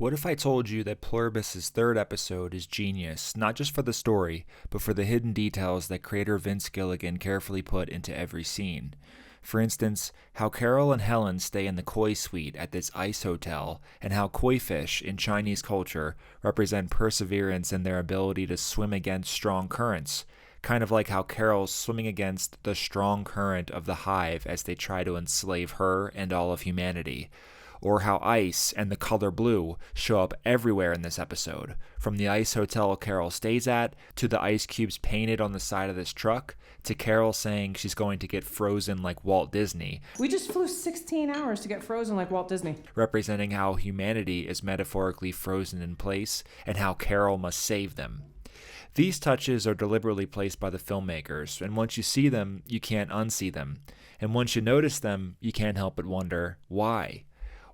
What if I told you that Pluribus' third episode is genius, not just for the story, but for the hidden details that creator Vince Gilligan carefully put into every scene? For instance, how Carol and Helen stay in the koi suite at this ice hotel, and how koi fish in Chinese culture represent perseverance and their ability to swim against strong currents, kind of like how Carol's swimming against the strong current of the hive as they try to enslave her and all of humanity. Or how ice and the color blue show up everywhere in this episode, from the ice hotel Carol stays at, to the ice cubes painted on the side of this truck, to Carol saying she's going to get frozen like Walt Disney. We just flew 16 hours to get frozen like Walt Disney. Representing how humanity is metaphorically frozen in place, and how Carol must save them. These touches are deliberately placed by the filmmakers, and once you see them, you can't unsee them. And once you notice them, you can't help but wonder, why?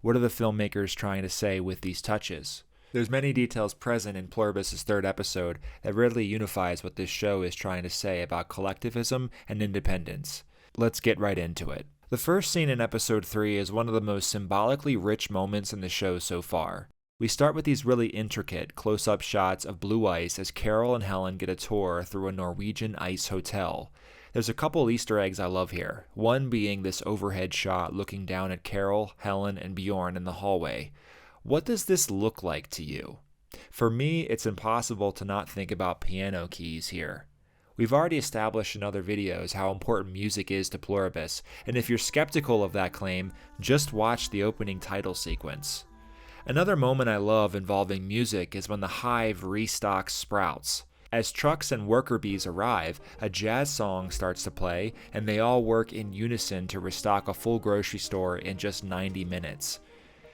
What are the filmmakers trying to say with these touches? There's many details present in Pluribus' third episode that really unifies what this show is trying to say about collectivism and independence. Let's get right into it. The first scene in episode 3 is one of the most symbolically rich moments in the show so far. We start with these really intricate close-up shots of blue ice as Carol and Helen get a tour through a Norwegian ice hotel. There's a couple Easter eggs I love here, one being this overhead shot looking down at Carol, Helen, and Bjorn in the hallway. What does this look like to you? For me, it's impossible to not think about piano keys here. We've already established in other videos how important music is to Pluribus, and if you're skeptical of that claim, just watch the opening title sequence. Another moment I love involving music is when the hive restocks sprouts. As trucks and worker bees arrive, a jazz song starts to play, and they all work in unison to restock a full grocery store in just 90 minutes.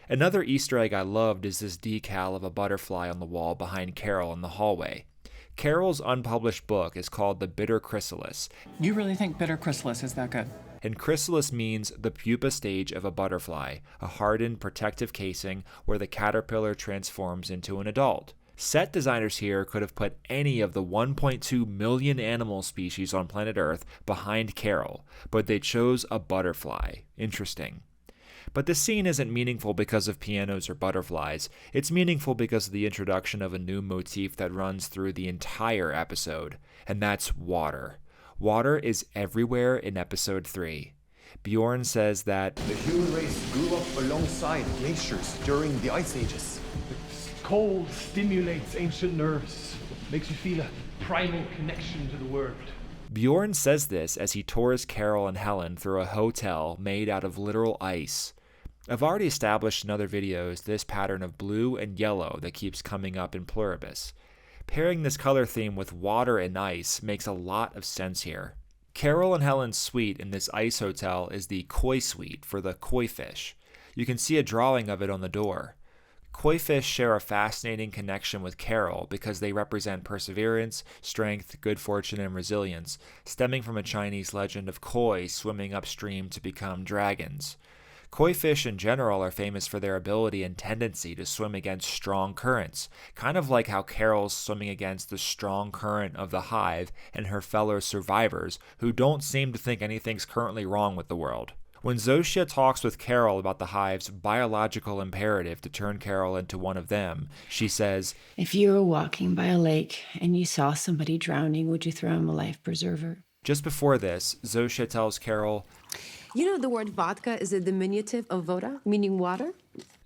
Another Easter egg I loved is this decal of a butterfly on the wall behind Carol in the hallway. Carol's unpublished book is called The Bitter Chrysalis. You really think bitter chrysalis is that good? And chrysalis means the pupa stage of a butterfly, a hardened protective casing where the caterpillar transforms into an adult. Set designers here could have put any of the 1.2 million animal species on planet Earth behind Carol, but they chose a butterfly. Interesting. But this scene isn't meaningful because of pianos or butterflies. It's meaningful because of the introduction of a new motif that runs through the entire episode, and that's water. Water is everywhere in episode 3. Bjorn says that the human race grew up alongside glaciers during the ice ages. Cold stimulates ancient nerves, makes you feel a primal connection to the world. Bjorn says this as he tours Carol and Helen through a hotel made out of literal ice. I've already established in other videos this pattern of blue and yellow that keeps coming up in Pluribus. Pairing this color theme with water and ice makes a lot of sense here. Carol and Helen's suite in this ice hotel is the koi suite for the koi fish. You can see a drawing of it on the door. Koi fish share a fascinating connection with Carol because they represent perseverance, strength, good fortune, and resilience, stemming from a Chinese legend of koi swimming upstream to become dragons. Koi fish in general are famous for their ability and tendency to swim against strong currents, kind of like how Carol's swimming against the strong current of the hive and her fellow survivors who don't seem to think anything's currently wrong with the world. When Zosia talks with Carol about the hive's biological imperative to turn Carol into one of them, she says, "If you were walking by a lake and you saw somebody drowning, would you throw him a life preserver?" Just before this, Zosia tells Carol, "You know the word vodka is a diminutive of voda, meaning water?"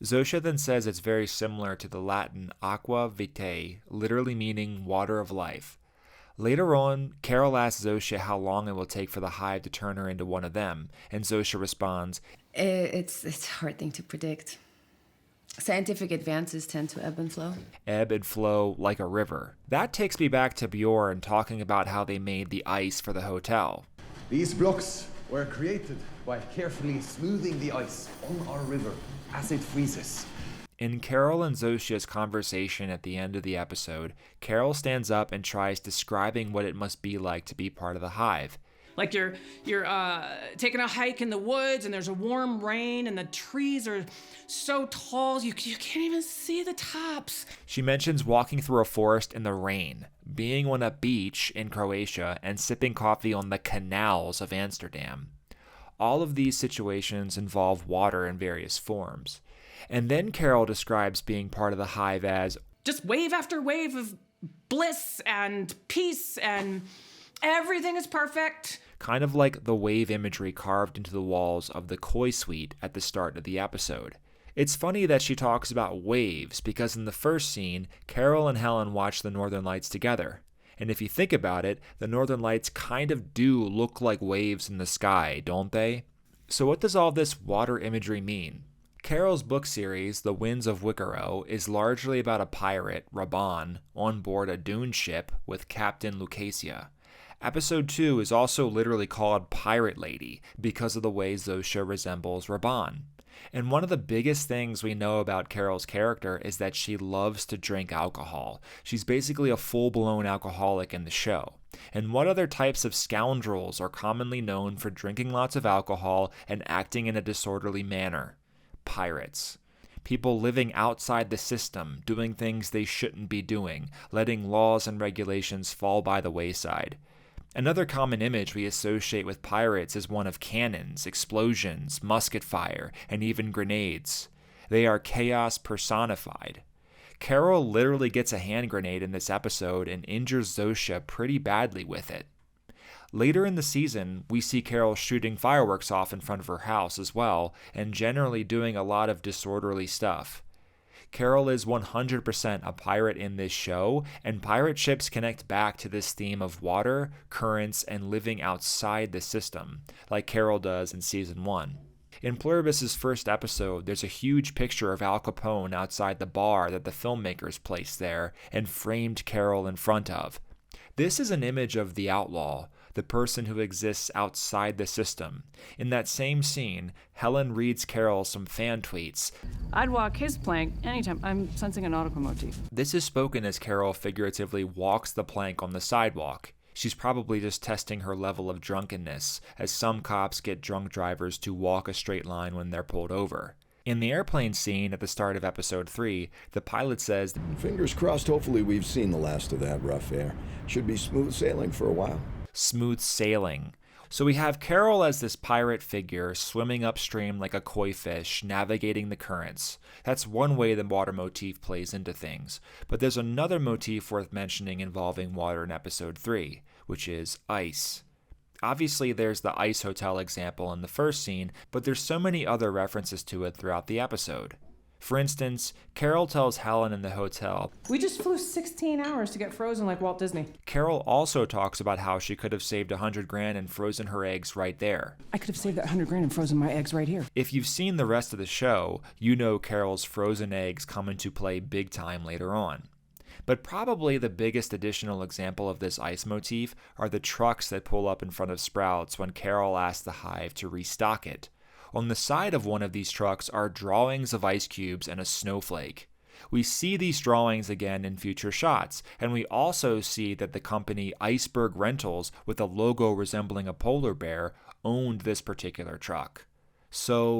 Zosia then says it's very similar to the Latin aqua vitae, literally meaning water of life. Later on, Carol asks Zosia how long it will take for the hive to turn her into one of them, and Zosia responds, It's a hard thing to predict. Scientific advances tend to ebb and flow. Ebb and flow like a river. That takes me back to Bjorn talking about how they made the ice for the hotel. These blocks were created by carefully smoothing the ice on our river as it freezes. In Carol and Zosia's conversation at the end of the episode, Carol stands up and tries describing what it must be like to be part of the hive. Like you're taking a hike in the woods and there's a warm rain and the trees are so tall you can't even see the tops. She mentions walking through a forest in the rain, being on a beach in Croatia, and sipping coffee on the canals of Amsterdam. All of these situations involve water in various forms. And then Carol describes being part of the hive as just wave after wave of bliss and peace, and everything is perfect. kind of like the wave imagery carved into the walls of the Koi Suite at the start of the episode. It's funny that she talks about waves because in the first scene, Carol and Helen watch the Northern Lights together. And if you think about it, the Northern Lights kind of do look like waves in the sky, don't they? So what does all this water imagery mean? Carol's book series, The Winds of Wickero, is largely about a pirate, Raban, on board a dune ship with Captain Lucasia. Episode 2 is also literally called Pirate Lady because of the way Zosha resembles Raban. And one of the biggest things we know about Carol's character is that she loves to drink alcohol. She's basically a full-blown alcoholic in the show. And what other types of scoundrels are commonly known for drinking lots of alcohol and acting in a disorderly manner? Pirates. People living outside the system, doing things they shouldn't be doing, letting laws and regulations fall by the wayside. Another common image we associate with pirates is one of cannons, explosions, musket fire, and even grenades. They are chaos personified. Carol literally gets a hand grenade in this episode and injures Zosha pretty badly with it. Later in the season, we see Carol shooting fireworks off in front of her house as well, and generally doing a lot of disorderly stuff. Carol is 100% a pirate in this show, and pirate ships connect back to this theme of water, currents, and living outside the system, like Carol does in Season 1. In Pluribus' first episode, there's a huge picture of Al Capone outside the bar that the filmmakers placed there and framed Carol in front of. This is an image of the outlaw, the person who exists outside the system. In that same scene, Helen reads Carol some fan tweets. I'd walk his plank anytime. I'm sensing a nautical motif. This is spoken as Carol figuratively walks the plank on the sidewalk. She's probably just testing her level of drunkenness, as some cops get drunk drivers to walk a straight line when they're pulled over. In the airplane scene at the start of episode 3, the pilot says, "Fingers crossed, hopefully we've seen the last of that rough air. Should be smooth sailing for a while." Smooth sailing. So we have Carol as this pirate figure swimming upstream like a koi fish, navigating the currents. That's one way the water motif plays into things. But there's another motif worth mentioning involving water in episode 3, which is ice. Obviously, there's the ice hotel example in the first scene, but there's so many other references to it throughout the episode. For instance, Carol tells Helen in the hotel, We just flew 16 hours to get frozen like Walt Disney. Carol also talks about how she could have saved $100,000 and frozen her eggs right there. I could have saved that $100,000 and frozen my eggs right here. If you've seen the rest of the show, you know Carol's frozen eggs come into play big time later on. But probably the biggest additional example of this ice motif are the trucks that pull up in front of Sprouts when Carol asks the hive to restock it. On the side of one of these trucks are drawings of ice cubes and a snowflake. We see these drawings again in future shots, and we also see that the company Iceberg Rentals, with a logo resembling a polar bear, owned this particular truck. So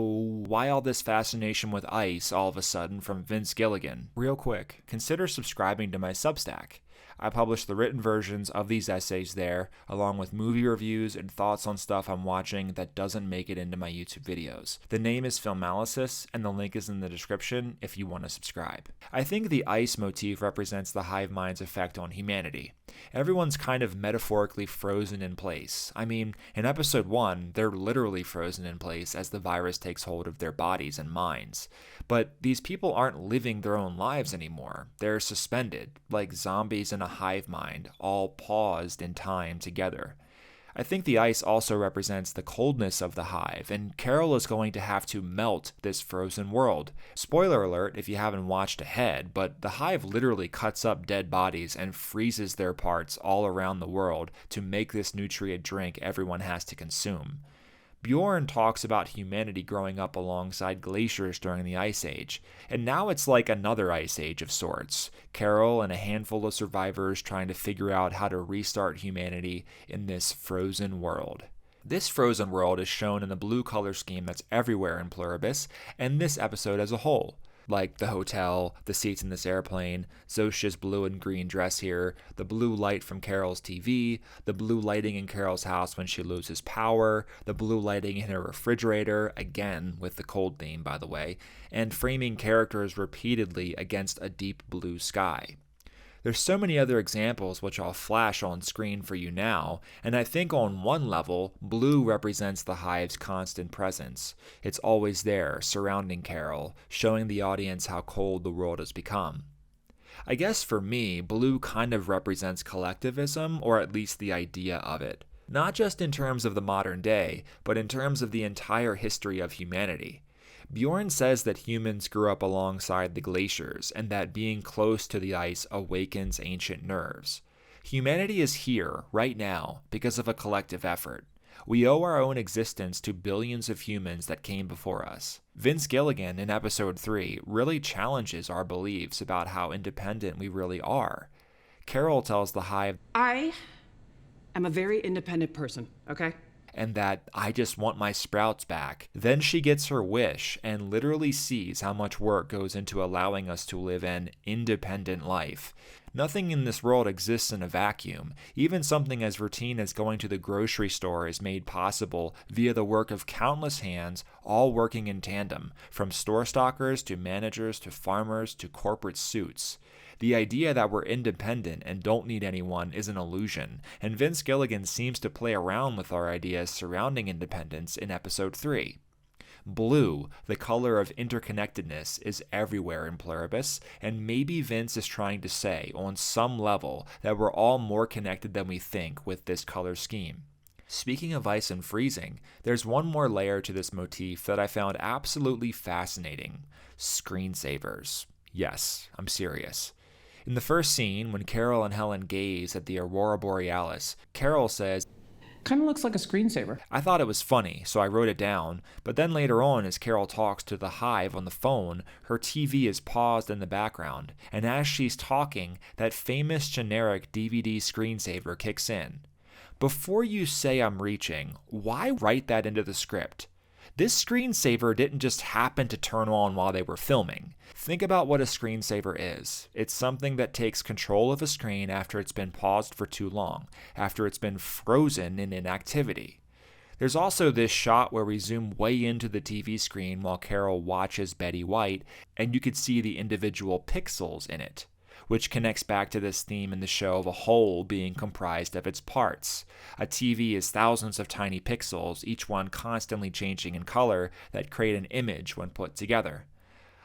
why all this fascination with ice all of a sudden from Vince Gilligan? Real quick, consider subscribing to my Substack. I publish the written versions of these essays there, along with movie reviews and thoughts on stuff I'm watching that doesn't make it into my YouTube videos. The name is Filmalysis, and the link is in the description if you want to subscribe. I think the ice motif represents the hive mind's effect on humanity. Everyone's kind of metaphorically frozen in place. I mean, in episode 1, they're literally frozen in place as the virus takes hold of their bodies and minds. But these people aren't living their own lives anymore. They're suspended, like zombies in a hive mind, all paused in time together. I think the ice also represents the coldness of the hive, and Carol is going to have to melt this frozen world. Spoiler alert if you haven't watched ahead, but the hive literally cuts up dead bodies and freezes their parts all around the world to make this nutrient drink everyone has to consume. Bjorn talks about humanity growing up alongside glaciers during the Ice Age, and now it's like another Ice Age of sorts. Carol and a handful of survivors trying to figure out how to restart humanity in this frozen world. This frozen world is shown in the blue color scheme that's everywhere in Pluribus, and this episode as a whole. like the hotel, the seats in this airplane, Zosha's blue and green dress here, the blue light from Carol's TV, the blue lighting in Carol's house when she loses power, the blue lighting in her refrigerator, again with the cold theme by the way, and framing characters repeatedly against a deep blue sky. There's so many other examples which I'll flash on screen for you now, and I think on one level, blue represents the hive's constant presence. It's always there, surrounding Carol, showing the audience how cold the world has become. I guess for me, blue kind of represents collectivism, or at least the idea of it. Not just in terms of the modern day, but in terms of the entire history of humanity. Bjorn says that humans grew up alongside the glaciers and that being close to the ice awakens ancient nerves. Humanity is here, right now, because of a collective effort. We owe our own existence to billions of humans that came before us. Vince Gilligan in episode 3 really challenges our beliefs about how independent we really are. Carol tells the hive, I am a very independent person, okay? And that I just want my sprouts back. Then she gets her wish and literally sees how much work goes into allowing us to live an independent life. Nothing in this world exists in a vacuum. Even something as routine as going to the grocery store is made possible via the work of countless hands, all working in tandem, from store stockers to managers to farmers to corporate suits. The idea that we're independent and don't need anyone is an illusion, and Vince Gilligan seems to play around with our ideas surrounding independence in episode 3. Blue, the color of interconnectedness, is everywhere in Pluribus, and maybe Vince is trying to say, on some level, that we're all more connected than we think with this color scheme. Speaking of ice and freezing, there's one more layer to this motif that I found absolutely fascinating. Screensavers. Yes, I'm serious. In the first scene, when Carol and Helen gaze at the Aurora Borealis, Carol says, Kind of looks like a screensaver. I thought it was funny, so I wrote it down, but then later on, as Carol talks to the hive on the phone, her TV is paused in the background, and as she's talking, that famous generic DVD screensaver kicks in. Before you say I'm reaching, why write that into the script? This screensaver didn't just happen to turn on while they were filming. Think about what a screensaver is. It's something that takes control of a screen after it's been paused for too long, after it's been frozen in inactivity. There's also this shot where we zoom way into the TV screen while Carol watches Betty White, and you could see the individual pixels in it, which connects back to this theme in the show of a whole being comprised of its parts. A TV is thousands of tiny pixels, each one constantly changing in color, that create an image when put together,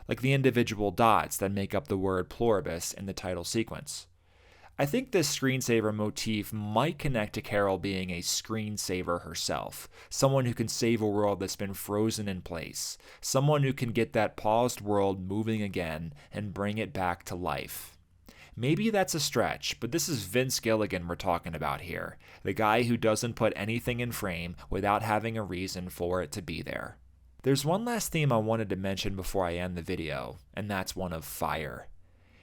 like the individual dots that make up the word pluribus in the title sequence. I think this screensaver motif might connect to Carol being a screensaver herself, someone who can save a world that's been frozen in place, someone who can get that paused world moving again and bring it back to life. Maybe that's a stretch, but this is Vince Gilligan we're talking about here, the guy who doesn't put anything in frame without having a reason for it to be there. There's one last theme I wanted to mention before I end the video, and that's one of fire.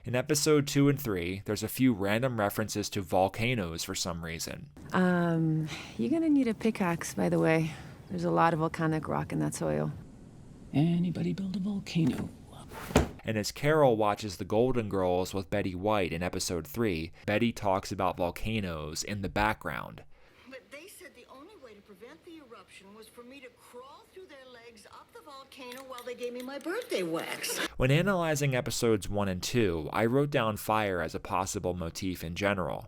In episode 2 and 3, there's a few random references to volcanoes for some reason. You're gonna need a pickaxe, by the way. There's a lot of volcanic rock in that soil. Anybody build a volcano? And as Carol watches The Golden Girls with Betty White in episode 3, Betty talks about volcanoes in the background. But they said the only way to prevent the eruption was for me to crawl through their legs up the volcano while they gave me my birthday wax. When analyzing episodes 1 and 2, I wrote down fire as a possible motif in general.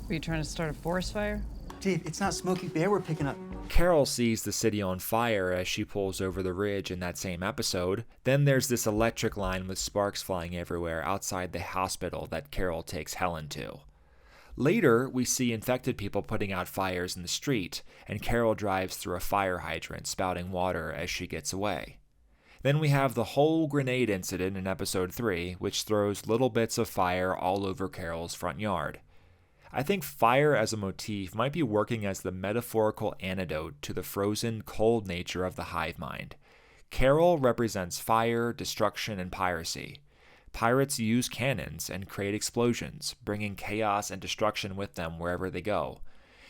Were you trying to start a forest fire? Dave, it's not Smokey Bear we're picking up. Carol sees the city on fire as she pulls over the ridge in that same episode. Then there's this electric line with sparks flying everywhere outside the hospital that Carol takes Helen to. Later, we see infected people putting out fires in the street, and Carol drives through a fire hydrant spouting water as she gets away. Then we have the whole grenade incident in episode 3, which throws little bits of fire all over Carol's front yard. I think fire as a motif might be working as the metaphorical antidote to the frozen, cold nature of the hive mind. Carol represents fire, destruction, and piracy. Pirates use cannons and create explosions, bringing chaos and destruction with them wherever they go.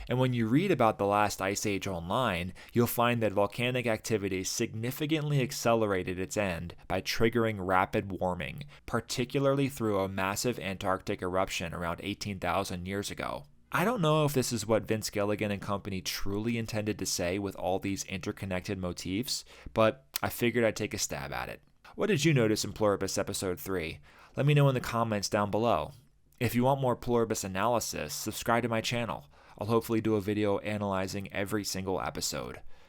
And when you read about the last ice age online, you'll find that volcanic activity significantly accelerated its end by triggering rapid warming, particularly through a massive Antarctic eruption around 18,000 years ago. I don't know if this is what Vince Gilligan and company truly intended to say with all these interconnected motifs, but I figured I'd take a stab at it. What did you notice in Pluribus Episode 3? Let me know in the comments down below. If you want more Pluribus analysis, subscribe to my channel. I'll hopefully do a video analyzing every single episode.